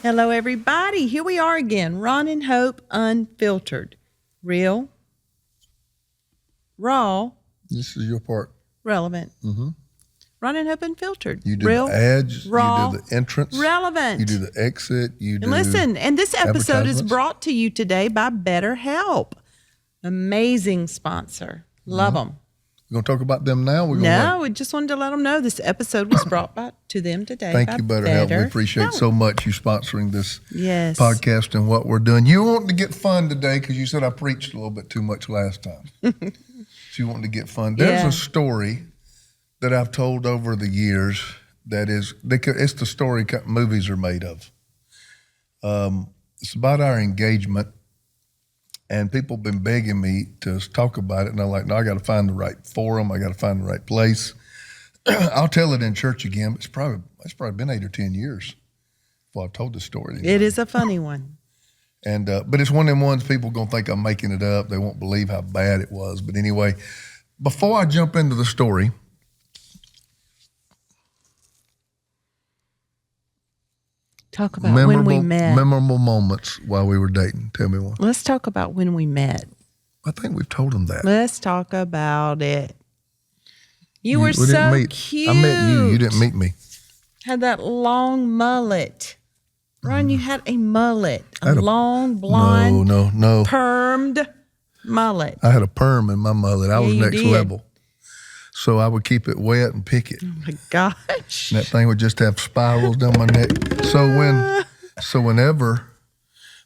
Hello, everybody. Here we are again. Ron and Hope Unfiltered. Real, raw. This is your part. Relevant. Mm-hmm. Ron and Hope Unfiltered. You do Real, the ads, raw, you do the entrance. relevant. You do the exit. You do And listen, and this episode is advertisements. brought to you today by BetterHelp. Amazing sponsor. Love them. We're going to talk about them now? We're No, we just wanted to let them know this episode was brought to them today. Thank by you, BetterHelp. We appreciate so much you sponsoring this podcast and what we're doing. You wanted to get fun today because you said I preached a little bit too much last time. So you wanted to get fun. There's a story that I've told over the years that is, it's the story movies are made of. It's about our engagement. And people have been begging me to talk about it. And I'm like, no, I got to find the right forum. I got to find the right place. I'll tell it in church again. But it's probably been 8 or 10 years before I've told this story. It is a funny one. And but it's one of them ones people going to think I'm making it up. They won't believe how bad it was. But anyway, before I jump into the story, talk about when we met. Memorable moments while we were dating. Tell me one. Let's talk about when we met. I think we've told them that. Let's talk about it. You were so cute. I met you. You didn't meet me. Had that long mullet. Ron, you had a mullet. A long, blonde, no. permed mullet. I had a perm in my mullet. I was next did. level. So I would keep it wet and pick it. Oh, my gosh. And that thing would just have spirals down my neck. So whenever,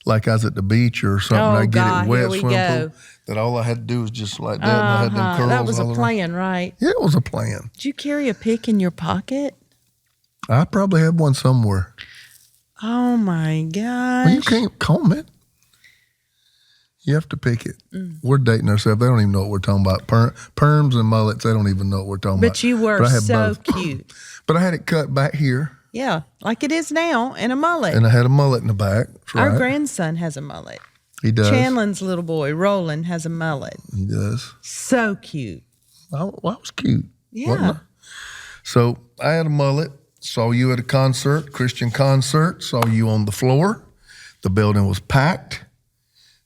like I was at the beach or something, I'd get it wet, swimming pool, that all I had to do was just like that, and I had them curls. That was a all plan, right? Yeah, it was a plan. Did you carry a pick in your pocket? I probably had one somewhere. Oh, my gosh. Well, you can't comb it. You have to pick it. We're dating ourselves. They don't even know what we're talking about. Perms and mullets, they don't even know what we're talking about. But you were so cute. But I had it cut back here. Yeah, like it is now, and a mullet. And I had a mullet in the back. That's right. Our grandson has a mullet. He does. Chandlin's little boy, Roland, has a mullet. He does. So cute. I was cute. Yeah. So I had a mullet. Saw you at a concert, Christian concert. Saw you on the floor. The building was packed.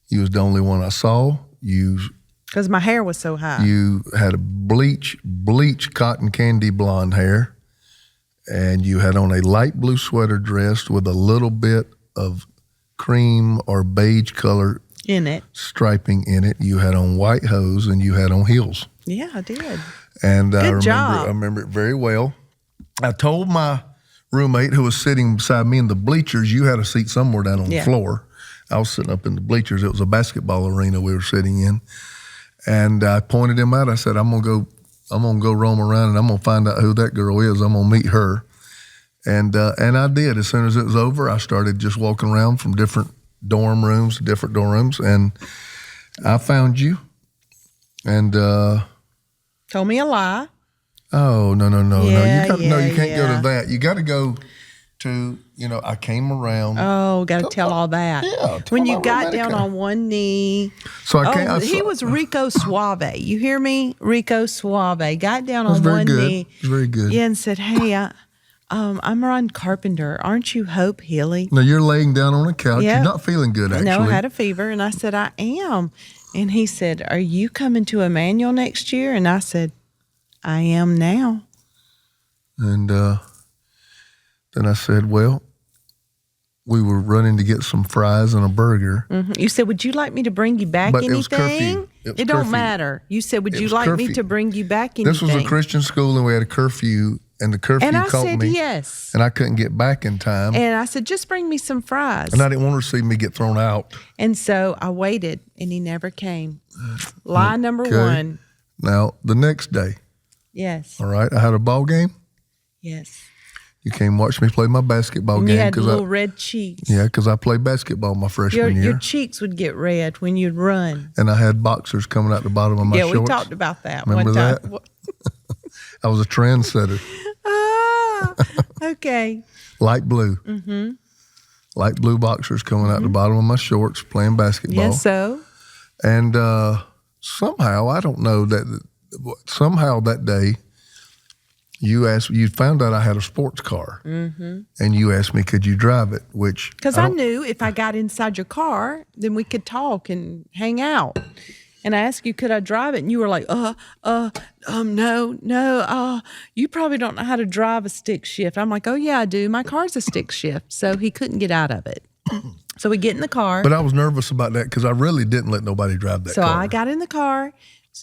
You was the only one I saw. Because my hair was so high. You had a bleach cotton candy blonde hair, and you had on a light blue sweater dress with a little bit of cream or beige color in it, striping in it. You had on white hose, and you had on heels. Yeah, I did. And I remember it very well. I told my roommate who was sitting beside me in the bleachers, you had a seat somewhere down on the floor. I was sitting up in the bleachers. It was a basketball arena we were sitting in. And I pointed him out. I said, I'm gonna go roam around and I'm gonna find out who that girl is. I'm gonna meet her. And I did. As soon as it was over, I started just walking around from different dorm rooms to different dorm rooms, and I found you. And told me a lie. Oh, no. Yeah, you can't go to that. You got to go to, I came around. Oh, got to tell all that. Yeah. When you got down on one knee. So he was Rico Suave. You hear me? Rico Suave. Got down on one knee. It was very good. Yeah, and said, hey, I'm Ron Carpenter. Aren't you Hope Healy? No, you're laying down on a couch. Yeah. You're not feeling good, actually. No, I had a fever. And I said, I am. And he said, are you coming to Emmanuel next year? And I said, I am now. And then I said, well, we were running to get some fries and a burger. Mm-hmm. You said, would you like me to bring you back anything? It was curfew. It don't matter. You said, would you like me to bring you back anything? This was a Christian school, and we had a curfew, and the curfew caught me. And I said, yes. And I couldn't get back in time. And I said, just bring me some fries. And I didn't want her to see me get thrown out. And so I waited, and he never came. Lie number one. Now, the next day. Yes. All right, I had a ball game. Yes. You came watch me play my basketball game. You had little red cheeks. Yeah, because I played basketball my freshman year. Your cheeks would get red when you'd run. And I had boxers coming out the bottom of my shorts. Yeah, we talked about that Remember one time. That? I was a trendsetter. Okay. Light blue. Mm-hmm. Light blue boxers coming out the bottom of my shorts playing basketball. Yes, so? And somehow, I don't know, somehow that day, You found out I had a sports car, and you asked me, could you drive it? Because I knew if I got inside your car, then we could talk and hang out. And I asked you, could I drive it? And you were like, no, you probably don't know how to drive a stick shift. I'm like, oh yeah, I do. My car's a stick shift. So he couldn't get out of it. So we get in the car. But I was nervous about that because I really didn't let nobody drive that car. So I got in the car.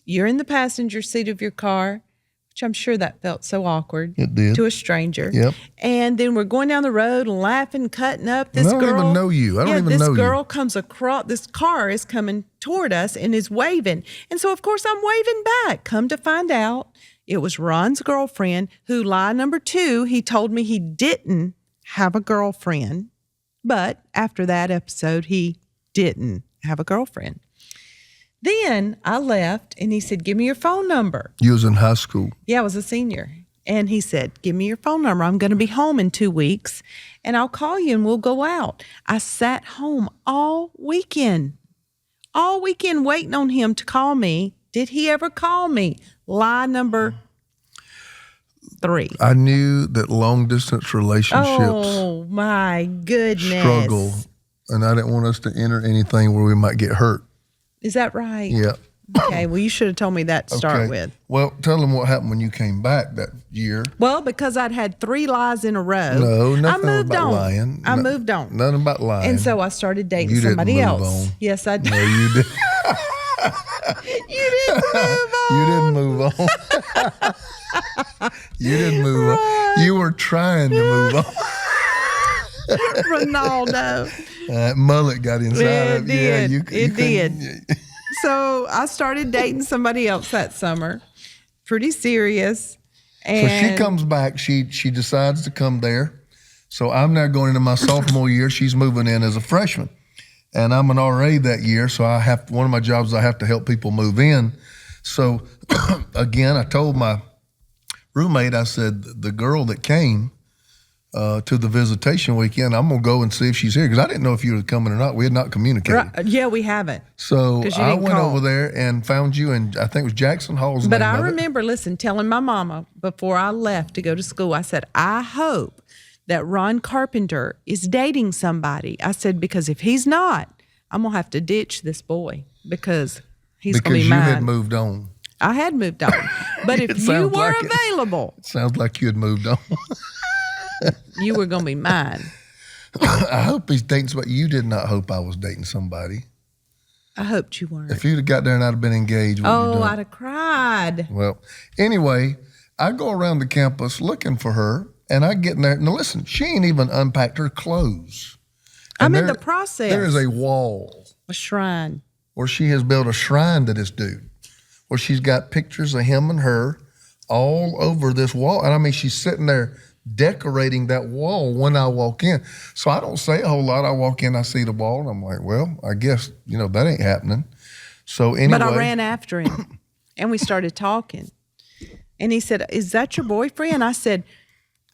You're in the passenger seat of your car, which I'm sure that felt so awkward. It did. To a stranger. Yep. And then we're going down the road and laughing, cutting up. This girl. I don't even know you. I don't even know you. This girl comes across, this car is coming toward us and is waving. And so, of course, I'm waving back. Come to find out, it was Ron's girlfriend who, lie number 2, he told me he didn't have a girlfriend. But after that episode, he didn't have a girlfriend. Then I left and he said, give me your phone number. You was in high school. Yeah, I was a senior. And he said, give me your phone number. I'm going to be home in 2 weeks and I'll call you and we'll go out. I sat home all weekend waiting on him to call me. Did he ever call me? Lie number 3. I knew that long distance relationships oh my goodness struggle, and I didn't want us to enter anything where we might get hurt. Is that right? Yeah. Okay, well, you should have told me that to start with. Well, tell them what happened when you came back that year. Well, because I'd had 3 lies in a row. No, nothing about lying. I moved on. Nothing about lying. And so I started dating you somebody didn't move else. On. Yes, I did. No, you did. You didn't move on. You didn't move on. You didn't move on. You were trying to move on. Ronaldo. That mullet got inside of you. Yeah, it did. So I started dating somebody else that summer. Pretty serious. And so she comes back. She decides to come there. So I'm now going into my sophomore year. She's moving in as a freshman. And I'm an RA that year. So one of my jobs is I have to help people move in. So again, I told my roommate, I said, the girl that came to the visitation weekend, I'm going to go and see if she's here because I didn't know if you were coming or not. We had not communicated. Right. Yeah, we haven't. So I went over there and found you, and I think it was Jackson Hall's name. But I remember, telling my mama before I left to go to school, I said, I hope that Ron Carpenter is dating somebody. I said, because if he's not, I'm going to have to ditch this boy because he's going to be mine. Because you had moved on. I had moved on. But if you were available. It sounds like you had moved on. You were going to be mine. I hope he's dating somebody. You did not hope I was dating somebody. I hoped you weren't. If you'd have got there and I'd have been engaged, I'd have cried. Well, anyway, I go around the campus looking for her, and I get in there. Now, listen, she ain't even unpacked her clothes. I'm in the process. There is a wall. A shrine. Where she has built a shrine to this dude, where she's got pictures of him and her all over this wall. And I mean, she's sitting there decorating that wall when I walk in. So I don't say a whole lot. I walk in, I see the wall, and I'm like, well, I guess, that ain't happening. So anyway. But I ran after him, and we started talking. And he said, is that your boyfriend? I said,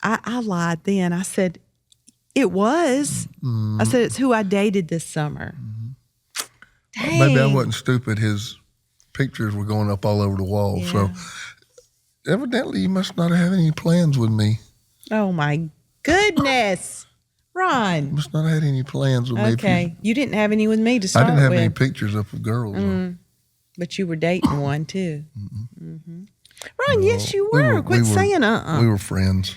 I lied then. I said, it was. I said, it's who I dated this summer. Dang. Maybe I wasn't stupid. His pictures were going up all over the wall. Yeah. So evidently you must not have had any plans with me. Oh, my goodness. Ron. You must not have had any plans with me. Okay. You didn't have any with me to start with. I didn't have any pictures up of girls. But you were dating one, too. Mm-hmm. Ron, yes, you were. Quit saying We were friends.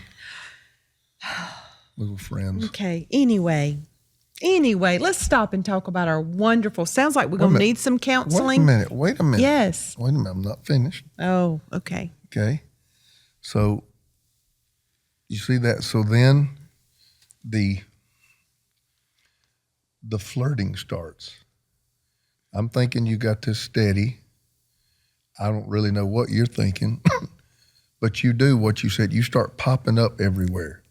We were friends. Okay. Anyway, let's stop and talk about our wonderful. Sounds like we're going to need some counseling. Wait a minute. Yes. Wait a minute. I'm not finished. Oh, okay. Okay. So, you see that? So then the flirting starts. I'm thinking you got this steady. I don't really know what you're thinking, but you do what you said. You start popping up everywhere.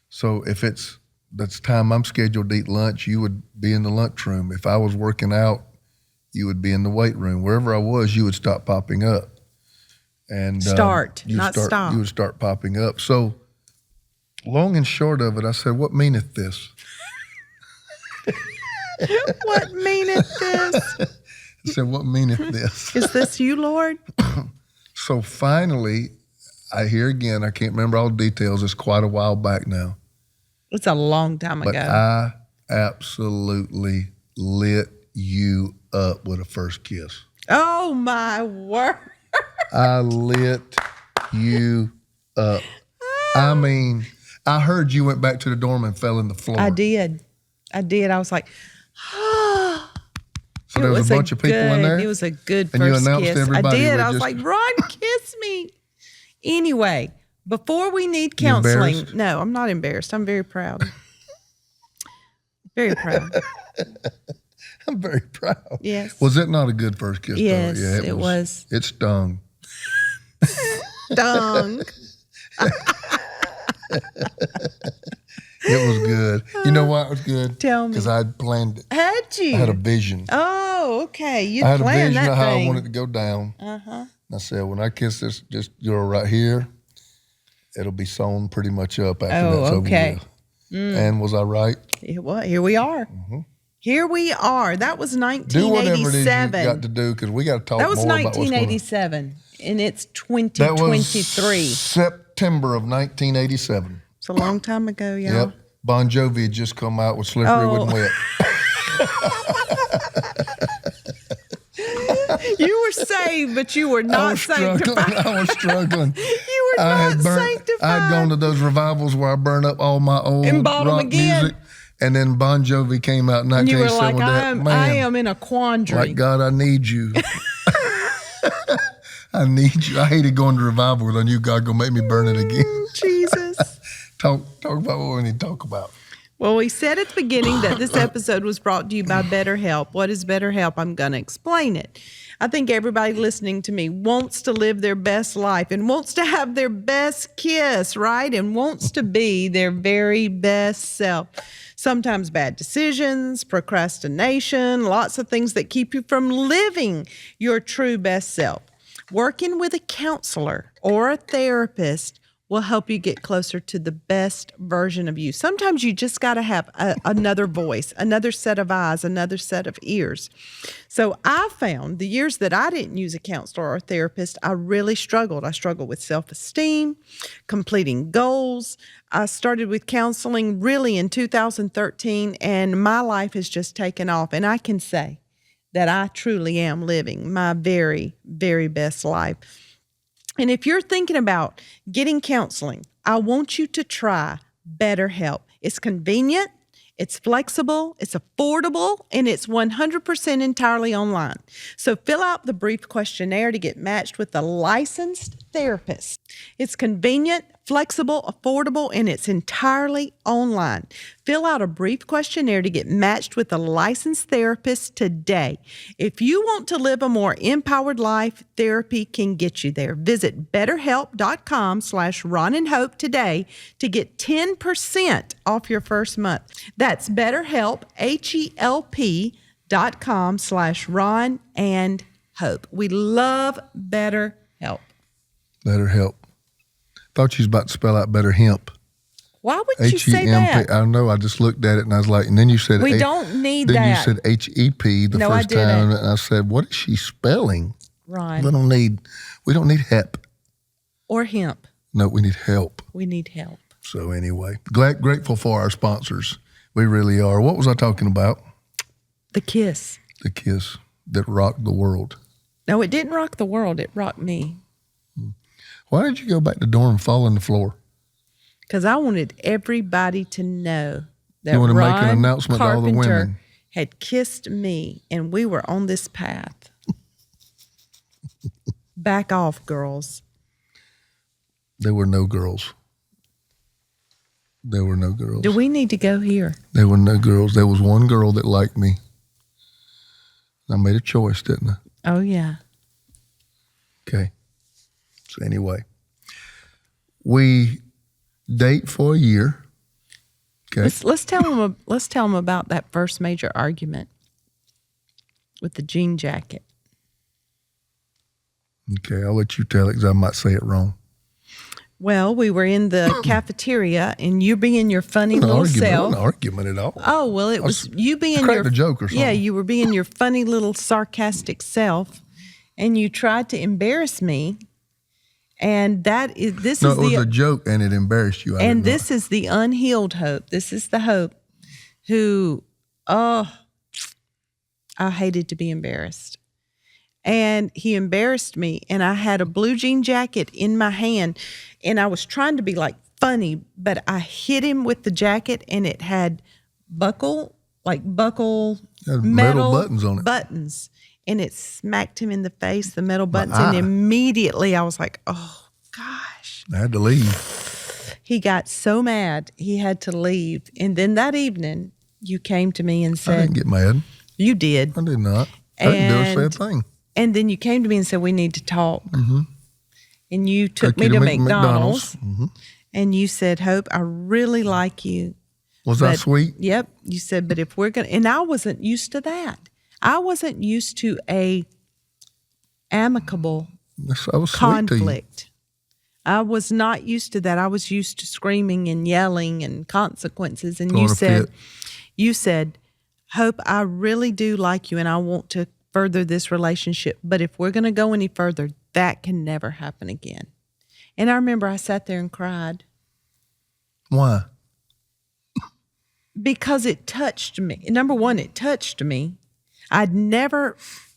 So if that's time I'm scheduled to eat lunch, you would be in the lunchroom. If I was working out, you would be in the weight room. Wherever I was, you would stop popping up. And stop. You would start popping up. So long and short of it, I said, what meaneth this? What meaneth this? I said, what meaneth this? Is this you, Lord? So finally, Here again, I can't remember all the details. It's quite a while back now. It's a long time ago. But I absolutely lit you up with a first kiss. Oh, my word. I lit you up. I mean, I heard you went back to the dorm and fell in the floor. I did. I was like, oh. So there was a bunch of people in there? It was a good and first you announced kiss. To everybody. I did. I was like, Ron, kiss me. Anyway, before we need counseling. No, I'm not embarrassed. I'm very proud. Very proud. I'm very proud. Yes. Was it not a good first kiss? Yes, Yeah, it was. It stung. Stung. It was good. You know why it was good? Tell me. Because I had planned it. Had you? I had a vision. Oh, okay. You I had a planned vision that of how thing. I wanted it to go down. Uh-huh. And I said, when I kiss this just girl right here, it'll be sewn pretty much up after that's okay. over with. And was I right? Well, here we are. Mm-hmm. Here we are. That was 1987. Do whatever it is you got to do, because we got to talk more about what's going on. That was 1987, and it's 2023. That was September of 1987. It's a long time ago, y'all. Yep. Bon Jovi had just come out with Slippery When Wet. You were saved, but you were not sanctified. I was struggling. You were not sanctified. I had gone to those revivals where I burned up all my old rock music. And then Bon Jovi came out in 1987. You were like, I am in a quandary. Like, God, I need you. I need you. I hated going to revival because I knew God going to make me burn it again. Jesus. Talk about what we need to talk about. Well, we said at the beginning that this episode was brought to you by BetterHelp. What is BetterHelp? I'm going to explain it. I think everybody listening to me wants to live their best life and wants to have their best kiss, right? And wants to be their very best self. Sometimes bad decisions, procrastination, lots of things that keep you from living your true best self. Working with a counselor or a therapist will help you get closer to the best version of you. Sometimes you just got to have another voice, another set of eyes, another set of ears. So I found the years that I didn't use a counselor or a therapist, I really struggled. I struggled with self-esteem, completing goals. I started with counseling really in 2013, and my life has just taken off. And I can say that I truly am living my very, very best life. And if you're thinking about getting counseling, I want you to try BetterHelp. It's convenient, it's flexible, it's affordable, and it's 100% entirely online. So fill out the brief questionnaire to get matched with a licensed therapist. It's convenient, flexible, affordable, and it's entirely online. Fill out a brief questionnaire to get matched with a licensed therapist today. If you want to live a more empowered life, therapy can get you there. Visit betterhelp.com/Ron and Hope today to get 10% off your first month. That's BetterHelp, HELP.com/Ron and Hope. We love BetterHelp. BetterHelp. Thought you was about to spell out better hemp. Why would you say that? I don't know. I just looked at it and I was like, and then you said we don't need that. Then you said HEP the first time, and I said, what is she spelling? Right. We don't need HEP or hemp. No, we need help. We need help. So anyway, grateful for our sponsors. We really are. What was I talking about? The kiss. The kiss that rocked the world. No, it didn't rock the world. It rocked me. Why did you go back to the dorm and fall on the floor? Because I wanted everybody to know that you want to Ron make an announcement Carpenter to all the women. Had kissed me, and we were on this path. Back off, girls. There were no girls. There were no girls. Do we need to go here? There were no girls. There was one girl that liked me. I made a choice, didn't I? Oh, yeah. Okay. So anyway, we date for a year. Okay. Let's tell them about that first major argument with the jean jacket. Okay, I'll let you tell it because I might say it wrong. Well, we were in the cafeteria, and you being your funny little self. Not an argument at all. Oh, well, it was you being your a joke or something. Yeah, you were being your funny little sarcastic self, and you tried to embarrass me. And this was a joke, and it embarrassed you. And this is the unhealed Hope. This is the Hope who, I hated to be embarrassed. And he embarrassed me, and I had a blue jean jacket in my hand, and I was trying to be like funny, but I hit him with the jacket, and it had metal buttons on it. Buttons. And it smacked him in the face, the metal buttons, and immediately I was like, oh, gosh. I had to leave. He got so mad, he had to leave. And then that evening, you came to me and said... I didn't get mad. You did. I did not. I didn't do a sad thing. And then you came to me and said, we need to talk. Mm-hmm. And you took me to McDonald's. Mm-hmm. And you said, Hope, I really like you. Was that sweet? Yep. You said, but if we're going to... And I wasn't used to that. I wasn't used to a amicable conflict. I was not used to that. I was used to screaming and yelling and consequences. And you said, Hope, I really do like you and I want to further this relationship. But if we're going to go any further, that can never happen again. And I remember I sat there and cried. Why? Because it touched me. Number one, it touched me. I'd never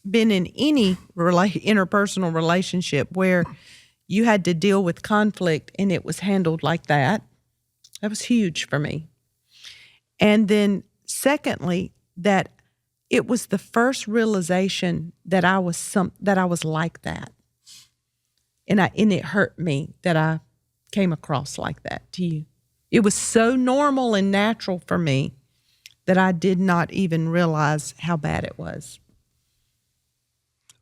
been in any interpersonal relationship where you had to deal with conflict and it was handled like that. That was huge for me. And then secondly, that it was the first realization that I was like that. And it hurt me that I came across like that to you. It was so normal and natural for me that I did not even realize how bad it was.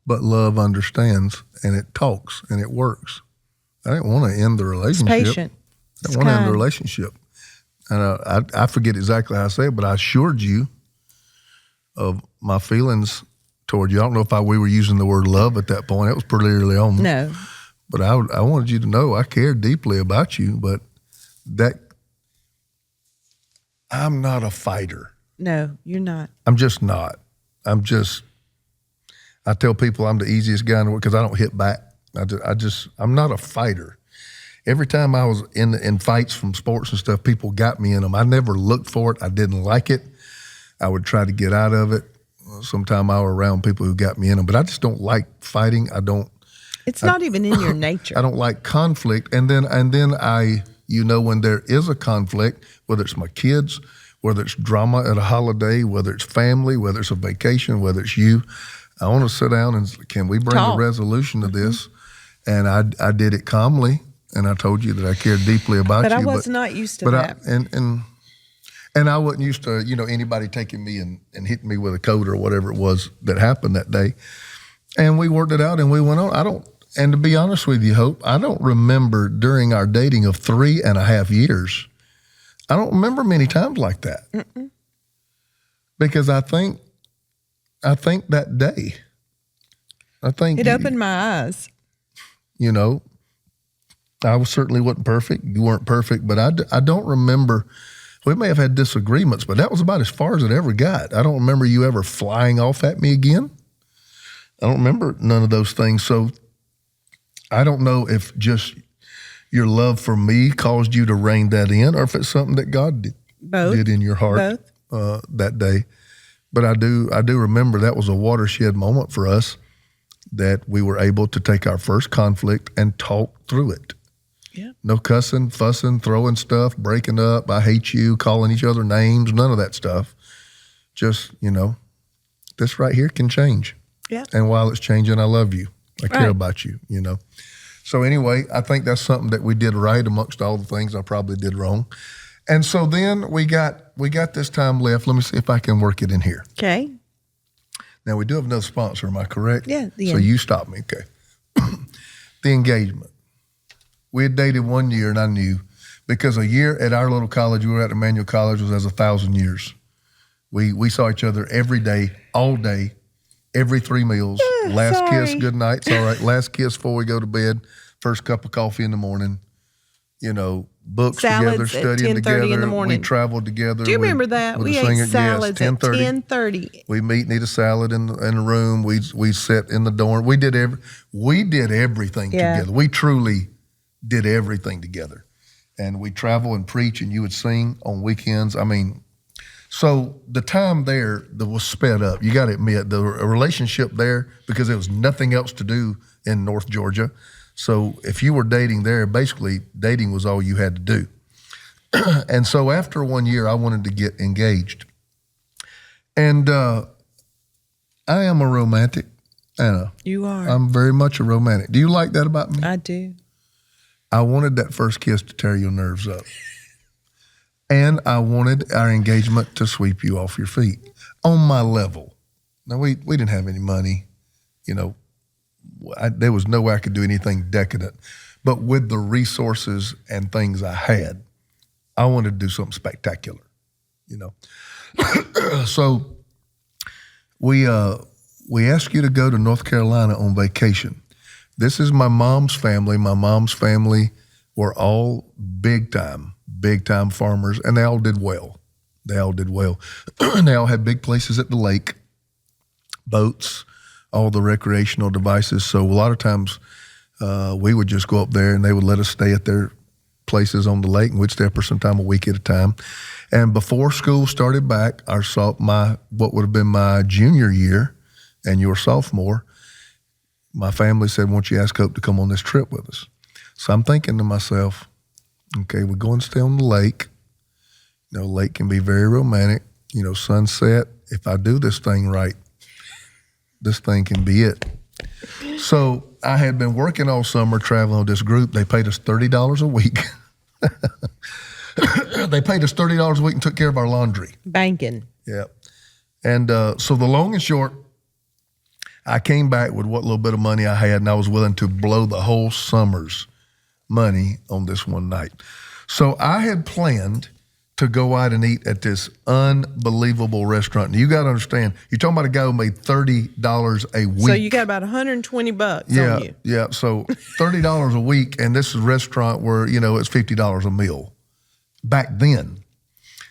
But love understands, and it talks, and it works. I didn't want to end the relationship. It's patient. I didn't want to end the relationship. And I forget exactly how I say it, but I assured you of my feelings toward you. I don't know if we were using the word love at that point. It was pretty early on. No. But I wanted you to know I cared deeply about you, but I'm not a fighter. No, you're not. I'm just not. I tell people I'm the easiest guy in the world because I don't hit back. I'm not a fighter. Every time I was in fights from sports and stuff, people got me in them. I never looked for it. I didn't like it. I would try to get out of it. Sometime I was around people who got me in them, but I just don't like fighting. It's not even in your nature. I don't like conflict. And then when there is a conflict, whether it's my kids, whether it's drama at a holiday, whether it's family, whether it's a vacation, whether it's you, I want to sit down and can we bring a resolution to this? And I did it calmly, and I told you that I cared deeply about you. But I was not used to that. And I wasn't used to anybody taking me and hitting me with a coat or whatever it was that happened that day. And we worked it out, and we went on. And to be honest with you, Hope, I don't remember during our dating of 3.5 years, I don't remember many times like that. Mm-mm. Because I think that day, it opened my eyes. I certainly wasn't perfect. You weren't perfect, but I don't remember. We may have had disagreements, but that was about as far as it ever got. I don't remember you ever flying off at me again. I don't remember none of those things. So I don't know if just your love for me caused you to rein that in, or if it's something that God did in your heart that day. But I do remember that was a watershed moment for us, that we were able to take our first conflict and talk through it. Yeah. No cussing, fussing, throwing stuff, breaking up, I hate you, calling each other names, none of that stuff. Just, this right here can change. Yeah. And while it's changing, I love you. I care about you, So anyway, I think that's something that we did right amongst all the things I probably did wrong. And so then we got this time left. Let me see if I can work it in here. Okay. Now, we do have another sponsor. Am I correct? Yeah. So you stop me. Okay. The engagement. We had dated 1 year, and I knew, because a year at our little college, we were at Emmanuel College, was as 1,000 years. We saw each other every day, all day, every 3 meals. Last kiss, good night. It's all right. Last kiss before we go to bed. First cup of coffee in the morning. books salads together, studying at 10:30 together. in the morning. We traveled together. Do you remember that? We ate salads at 10:30. We meet and eat a salad in the room. We sit in the dorm. We did everything together. We truly did everything together. And we travel and preach, and you would sing on weekends. I mean, so the time there that was sped up. You got to admit, the relationship there, because there was nothing else to do in North Georgia. So if you were dating there, basically dating was all you had to do. And so after 1 year, I wanted to get engaged. And I am a romantic, Anna. You are. I'm very much a romantic. Do you like that about me? I do. I wanted that first kiss to tear your nerves up. And I wanted our engagement to sweep you off your feet on my level. Now, we didn't have any money. You know, there was no way I could do anything decadent. But with the resources and things I had, I wanted to do something spectacular, you know. So we asked you to go to North Carolina on vacation. This is my mom's family. My mom's family were all big time farmers, and they all did well. They all had big places at the lake, boats, all the recreational devices. So a lot of times we would just go up there and they would let us stay at their places on the lake, and we'd stay up for some time, a week at a time. And before school started back, what would have been my junior year and your sophomore, my family said, won't you ask Hope to come on this trip with us? So I'm thinking to myself, okay, we're going to stay on the lake. You know, lake can be very romantic. You know, sunset. If I do this thing right, this thing can be it. So I had been working all summer traveling with this group. They paid us $30 a week. They paid us $30 a week and took care of our laundry. Banking. Yeah. And so the long and short, I came back with what little bit of money I had, and I was willing to blow the whole summer's money on this one night. So I had planned to go out and eat at this unbelievable restaurant. And you got to understand, you're talking about a guy who made $30 a week. So you got about $120 on you. Yeah, so $30 a week, and this is a restaurant where, you know, it's $50 a meal back then.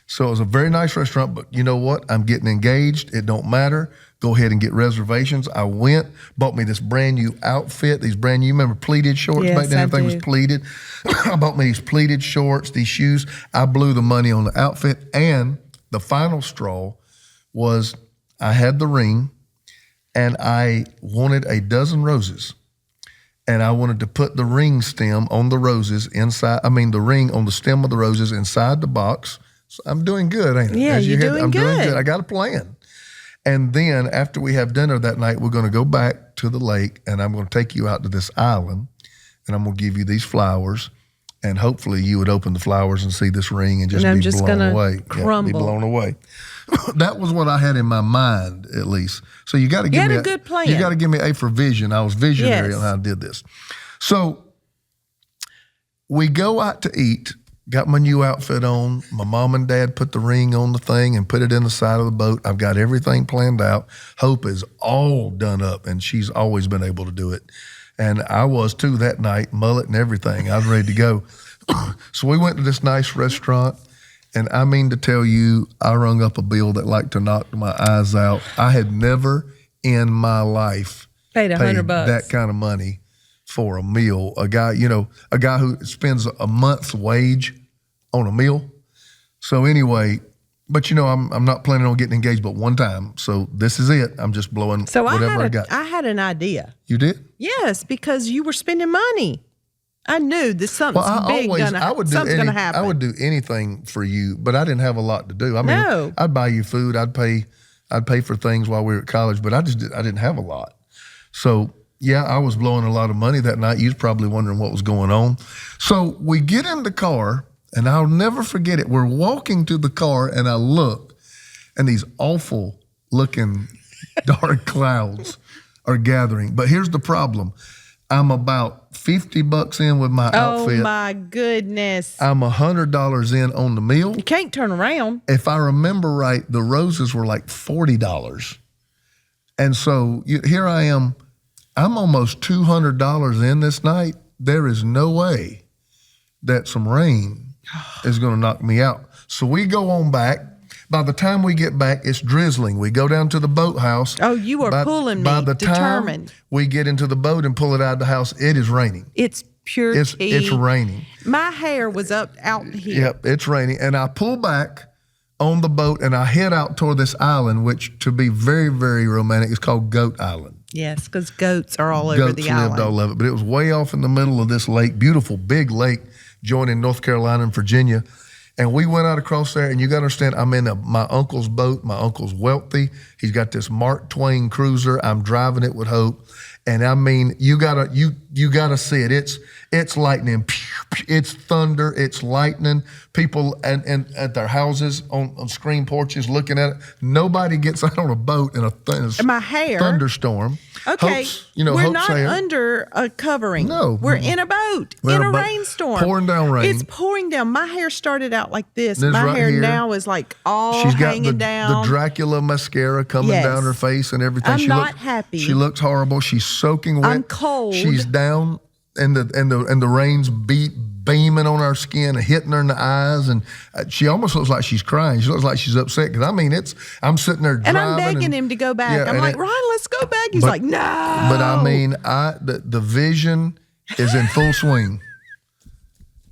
So it was a very nice restaurant, but you know what? I'm getting engaged. It don't matter. Go ahead and get reservations. I went, bought me this brand new outfit, these brand new, you remember pleated shorts? Yes, back then everything was pleated. I bought me these pleated shorts, these shoes. I blew the money on the outfit. And the final straw was I had the ring, and I wanted a dozen roses. And I wanted to put the ring stem on the roses inside, the ring on the stem of the roses inside the box. So I'm doing good, ain't I? Yeah, you're doing good. I got a plan. And then after we have dinner that night, we're going to go back to the lake, and I'm going to take you out to this island, and I'm going to give you these flowers, and hopefully you would open the flowers and see this ring and just be blown away. Crumble. Yeah, be blown away. That was what I had in my mind, at least. So you got to give me a good plan. You got to give me A for vision. I was visionary on how I did this. So we go out to eat. Got my new outfit on. My mom and dad put the ring on the thing and put it in the side of the boat. I've got everything planned out. Hope is all done up, and she's always been able to do it. And I was too that night, mullet and everything. I was ready to go. So we went to this nice restaurant, and I mean to tell you, I rung up a bill that like to knock my eyes out. I had never in my life paid $100 that kind of money for a meal. A guy who spends a month's wage on a meal. So anyway, but I'm not planning on getting engaged but one time. So this is it. I'm just blowing whatever I got. I had an idea. You did? Yes, because you were spending money. I knew that something's going to happen. I would do anything for you, but I didn't have a lot to do. I mean, No. I'd buy you food. I'd pay for things while we were at college, but I didn't have a lot. So yeah, I was blowing a lot of money that night. You was probably wondering what was going on. So we get in the car, and I'll never forget it. We're walking to the car, and I look, and these awful looking dark clouds are gathering. But here's the problem. I'm about $50 in with my outfit. Oh my goodness. I'm $100 in on the meal. You can't turn around. If I remember right, the roses were like $40. And so here I am. I'm almost $200 in this night. There is no way that some rain is going to knock me out. So we go on back. By the time we get back, it's drizzling. We go down to the boathouse. Oh, you are pulling me, by the determined. Time we get into the boat and pull it out of the house, it is raining. It's pure tea. It's raining. My hair was up out here. Yep, it's raining. And I pull back on the boat and I head out toward this island, which to be very, very romantic is called Goat Island. Yes, because goats are all over the island. Goats lived all over it. But it was way off in the middle of this lake, beautiful big lake joining North Carolina and Virginia. And we went out across there, and you got to understand, I'm in my uncle's boat. My uncle's wealthy. He's got this Mark Twain cruiser. I'm driving it with Hope. And I mean, you gotta see it. It's lightning. It's thunder. It's lightning. People and at their houses on screen porches looking at it. Nobody gets out on a boat in a thunderstorm. Okay, we're Hope's not hair. under a covering. No. We're in a boat, in a rainstorm. Pouring down rain. It's pouring down. My hair started out like this. This My right hair here. now is like all She's got hanging down. the Dracula mascara coming Yes. down her face and everything. I'm not happy. She looks horrible. She's soaking wet. I'm cold. She's down, and the rain's beaming on her skin and hitting her in the eyes, and she almost looks like she's crying. She looks like she's upset because I mean, I'm sitting there driving, and I'm begging him to go back. Yeah, I'm like, Ron, let's go back. He's like, no. But I mean, the vision is in full swing.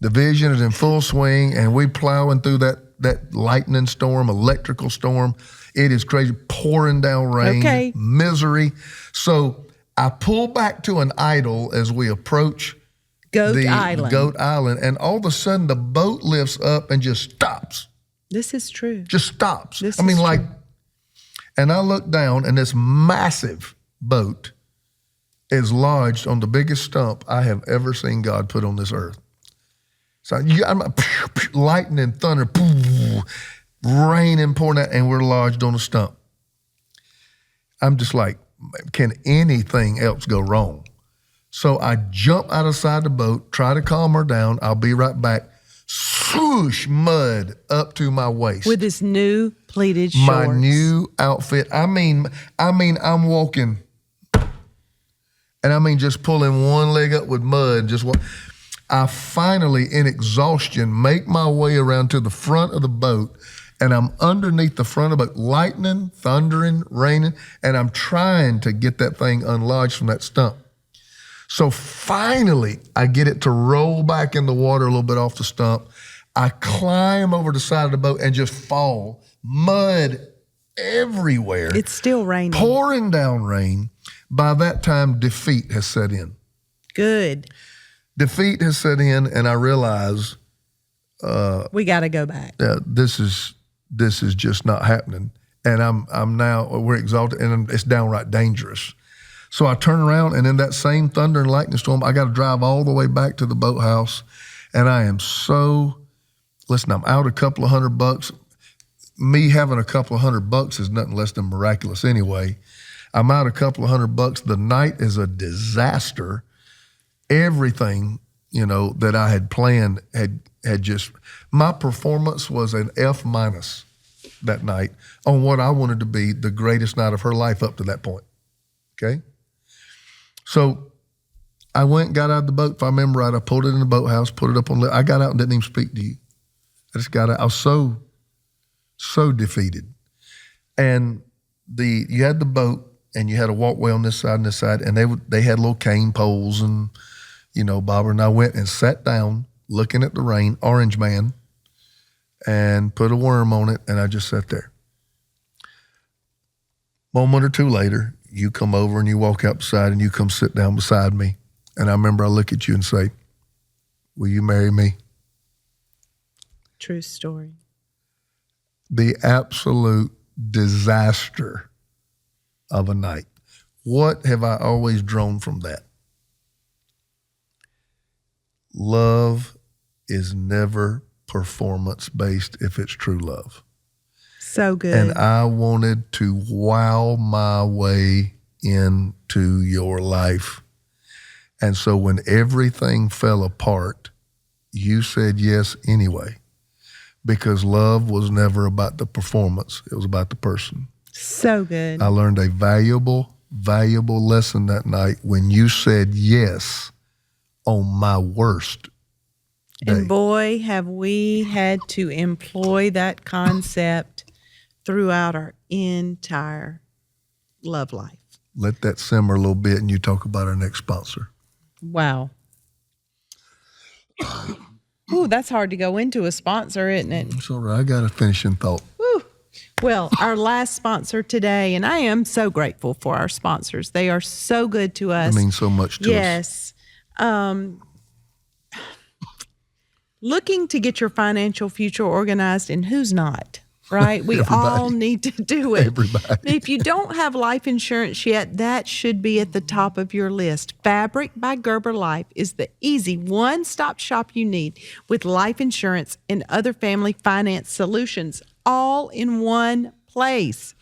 The vision is in full swing, and we plowing through that lightning storm, electrical storm. It is crazy, pouring down rain, misery. So I pull back to an idle as we approach Goat Island, and all of a sudden the boat lifts up and just stops. This is true. Just stops. This is true. And I look down, and this massive boat is lodged on the biggest stump I have ever seen God put on this earth. So I'm lightning, thunder, rain and pouring out, and we're lodged on a stump. I'm just like, can anything else go wrong? So I jump out of the side of the boat, try to calm her down. I'll be right back. Swoosh, mud up to my waist. With his new pleated shorts. My new outfit. I mean, I'm walking, and I mean just pulling one leg up with mud and just walk. I finally, in exhaustion, make my way around to the front of the boat, and I'm underneath the front of the boat, lightning, thundering, raining, and I'm trying to get that thing unlodged from that stump. So finally, I get it to roll back in the water a little bit off the stump. I climb over the side of the boat and just fall. Mud everywhere. It's still raining. Pouring down rain. By that time, defeat has set in. Good. Defeat has set in, and I realize we got to go back. This is just not happening. And we're exalted, and it's downright dangerous. So I turn around, and in that same thunder and lightning storm, I got to drive all the way back to the boathouse. And I am listen, I'm out a couple of $100. Me having a couple of $100 is nothing less than miraculous anyway. I'm out a couple of $100. The night is a disaster. Everything, that I had planned had just, my performance was an F- that night on what I wanted to be the greatest night of her life up to that point. Okay? So I went and got out of the boat. If I remember right, I pulled it in the boathouse, put it up on, I got out and didn't even speak to you. I just got out. I was so defeated. And you had the boat, and you had a walkway on this side and this side, and they had little cane poles, and Barbara and I went and sat down looking at the rain, Orange Man, and put a worm on it, and I just sat there. Moment or two later, you come over and you walk outside and you come sit down beside me, and I remember I look at you and say, "Will you marry me?" True story. The absolute disaster of a night. What have I always drawn from that? Love is never performance-based if it's true love. So good. And I wanted to wow my way into your life. And so when everything fell apart, you said yes anyway, because love was never about the performance. It was about the person. So good. I learned a valuable lesson that night when you said yes on my worst day. And boy, have we had to employ that concept throughout our entire love life. Let that simmer a little bit and you talk about our next sponsor. Wow. Ooh, that's hard to go into a sponsor, isn't it? It's all right. I got a finishing thought. Woo. Well, our last sponsor today, and I am so grateful for our sponsors. They are so good to us. It means so much to us. Yes. Looking to get your financial future organized, and who's not? Right? We all need to do it. Everybody. If you don't have life insurance yet, that should be at the top of your list. Fabric by Gerber Life is the easy one-stop shop you need with life insurance and other family finance solutions all in one place.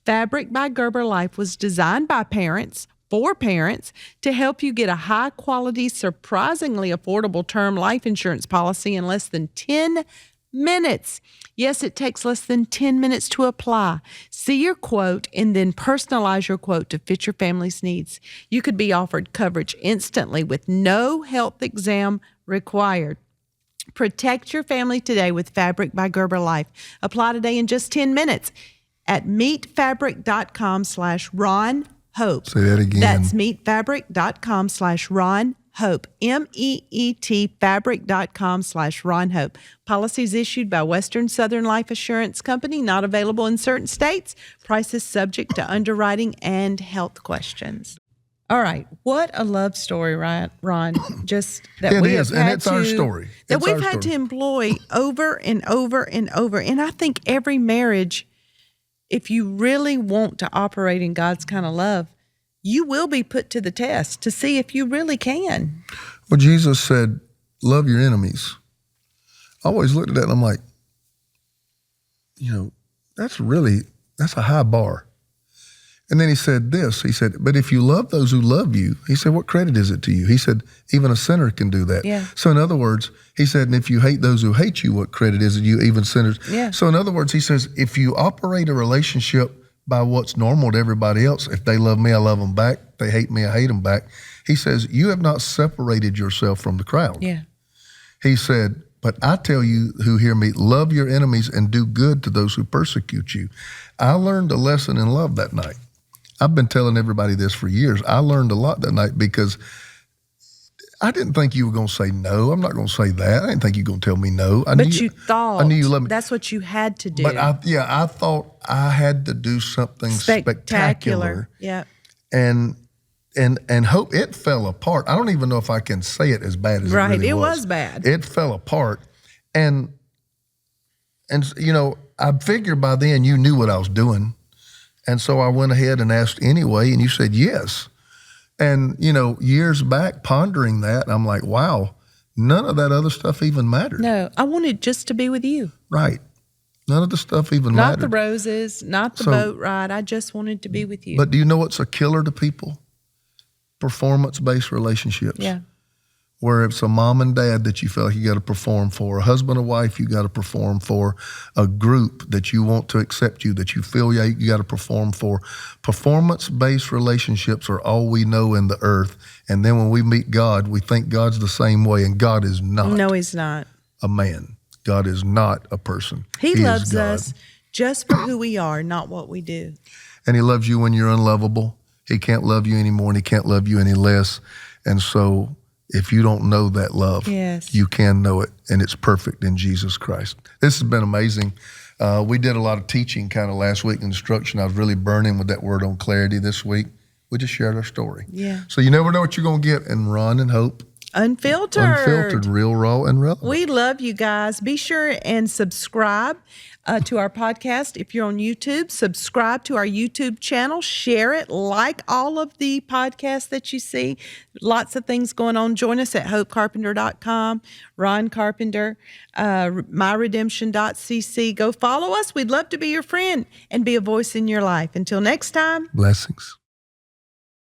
Fabric by Gerber Life was designed by parents for parents to help you get a high-quality, surprisingly affordable term life insurance policy in less than 10 minutes. Yes, it takes less than 10 minutes to apply. See your quote and then personalize your quote to fit your family's needs. You could be offered coverage instantly with no health exam required. Protect your family today with Fabric by Gerber Life. Apply today in just 10 minutes at meetfabric.com/Ron Hope. Say that again. That's meetfabric.com/Ron Hope. MEET fabric.com/Ron Hope. Policies issued by Western Southern Life Assurance Company, not available in certain states. Prices subject to underwriting and health questions. All right. What a love story, Ron. Just that It we is, have and had it's our story. That It's we've our had to story. employ over and over and over. And I think every marriage, if you really want to operate in God's kind of love, you will be put to the test to see if you really can. Well, Jesus said, love your enemies. I always looked at that and I'm like, that's a high bar. And then he said this, he said, but if you love those who love you, he said, what credit is it to you? He said, even a sinner can do that. Yeah. So in other words, he said, and if you hate those who hate you, what credit is it to you, even sinners? Yeah. So in other words, he says, if you operate a relationship by what's normal to everybody else, if they love me, I love them back. They hate me, I hate them back. He says, you have not separated yourself from the crowd. Yeah. He said, but I tell you who hear me, love your enemies and do good to those who persecute you. I learned a lesson in love that night. I've been telling everybody this for years. I learned a lot that night because I didn't think you were going to say no. I'm not going to say that. I didn't think you were going to tell me no. I knew you loved me. That's what you had to do. But I thought I had to do something spectacular. Yeah. And hope it fell apart. I don't even know if I can say it as bad as it really was. It was bad. It fell apart. And I figured by then you knew what I was doing. And so I went ahead and asked anyway, and you said yes. And, years back pondering that, I'm like, wow, none of that other stuff even mattered. No, I wanted just to be with you. Right. None of the stuff even mattered. Not the roses, not the boat ride. I just wanted to be with you. But do you know what's a killer to people? Performance-based relationships. Yeah. Where it's a mom and dad that you feel like you got to perform for, a husband or wife you got to perform for, a group that you want to accept you, that you feel you got to perform for. Performance-based relationships are all we know in the earth. And then when we meet God, we think God's the same way, and God is not. No, he's not. A man. God is not a person. He loves us just for who we are, not what we do. And he loves you when you're unlovable. He can't love you anymore, and he can't love you any less. And so if you don't know that love, yes, you can know it, and it's perfect in Jesus Christ. This has been amazing. We did a lot of teaching kind of last week, instruction. I was really burning with that word on clarity this week. We just shared our story. Yeah. So you never know what you're going to get in Ron and Hope. Unfiltered. Unfiltered, real, raw, and relevant. We love you guys. Be sure and subscribe to our podcast. If you're on YouTube, subscribe to our YouTube channel. Share it. Like all of the podcasts that you see. Lots of things going on. Join us at hopecarpenter.com, Ron Carpenter, myredemption.cc. Go follow us. We'd love to be your friend and be a voice in your life. Until next time. Blessings.